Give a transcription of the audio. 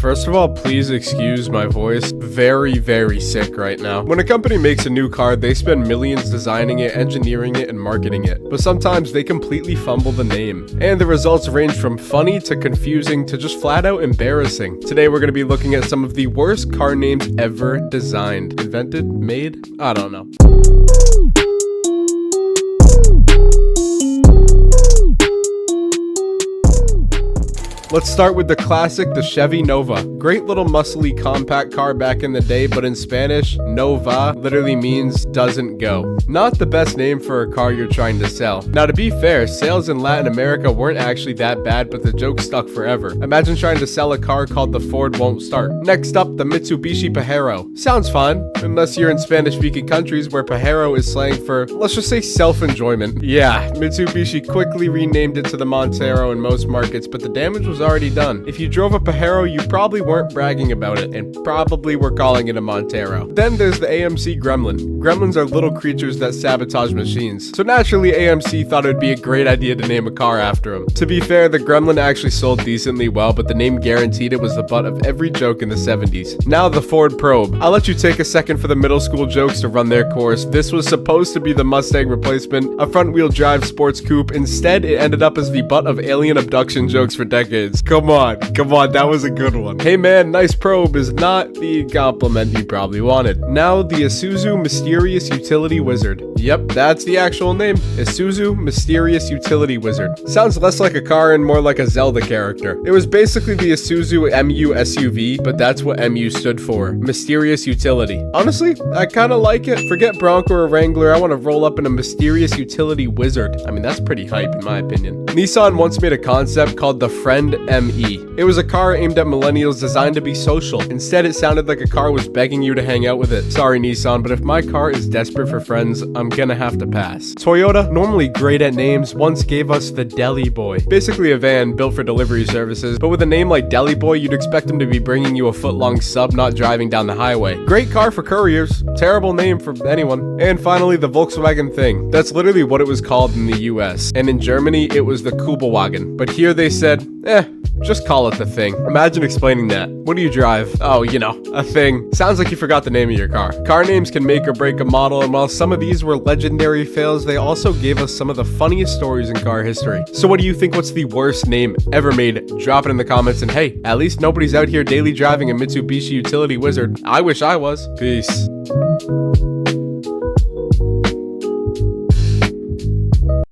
First of all, please excuse my voice. Very sick right now. When a company makes a new car, they spend millions designing it, engineering it, and marketing it. But sometimes they completely fumble the name. And the results range from funny to confusing to just flat out embarrassing. Today we're going to be looking at some of the worst car names ever designed. Invented? Made? I don't know. Let's start with the classic, the Chevy Nova. Great little muscly compact car back in the day, but in Spanish, Nova literally means doesn't go. Not the best name for a car you're trying to sell. Now to be fair, sales in Latin America weren't actually that bad, but the joke stuck forever. Imagine trying to sell a car called the Ford Won't Start. Next up, the Mitsubishi Pajero. Sounds fun, unless you're in Spanish-speaking countries where Pajero is slang for, let's just say, self-enjoyment. Yeah, Mitsubishi quickly renamed it to the Montero in most markets, but the damage was already done. If you drove a Pajero, you probably weren't bragging about it and probably were calling it a Montero. Then there's the AMC Gremlin. Gremlins are little creatures that sabotage machines. So naturally, AMC thought it would be a great idea to name a car after him. To be fair, the Gremlin actually sold decently well, but the name guaranteed it was the butt of every joke in the 70s. Now the Ford Probe. I'll let you take a second for the middle school jokes to run their course. This was supposed to be the Mustang replacement, a front-wheel drive sports coupe. Instead, it ended up as the butt of alien abduction jokes for decades. Come on, that was a good one. Hey man, nice probe is not the compliment you probably wanted. Now the Isuzu Mysterious Utility Wizard. Yep, that's the actual name. Isuzu Mysterious Utility Wizard. Sounds less like a car and more like a Zelda character. It was basically the Isuzu MU SUV, but that's what MU stood for. Mysterious Utility. Honestly, I kinda like it. Forget Bronco or Wrangler, I wanna roll up in a Mysterious Utility Wizard. I mean, that's pretty hype in my opinion. Nissan once made a concept called the Friend ME. It was a car aimed at millennials designed to be social. Instead, it sounded like a car was begging you to hang out with it. Sorry Nissan, but if my car is desperate for friends, I'm gonna have to pass. Toyota, normally great at names, once gave us the Deli Boy. Basically a van built for delivery services, but with a name like Deli Boy, you'd expect him to be bringing you a foot-long sub, not driving down the highway. Great car for couriers, terrible name for anyone. And finally, the Volkswagen Thing. That's literally what it was called in the US. And in Germany, it was the Kubelwagen. But here they said, just call it the Thing. Imagine explaining that. What do you drive? Oh, you know, a Thing. Sounds like you forgot the name of your car. Car names can make or break a model, and while some of these were legendary fails, they also gave us some of the funniest stories in car history. So what do you think? What's the worst name ever made? Drop it in the comments, and hey, at least nobody's out here daily driving a Mitsubishi Utility Wizard. I wish I was. Peace.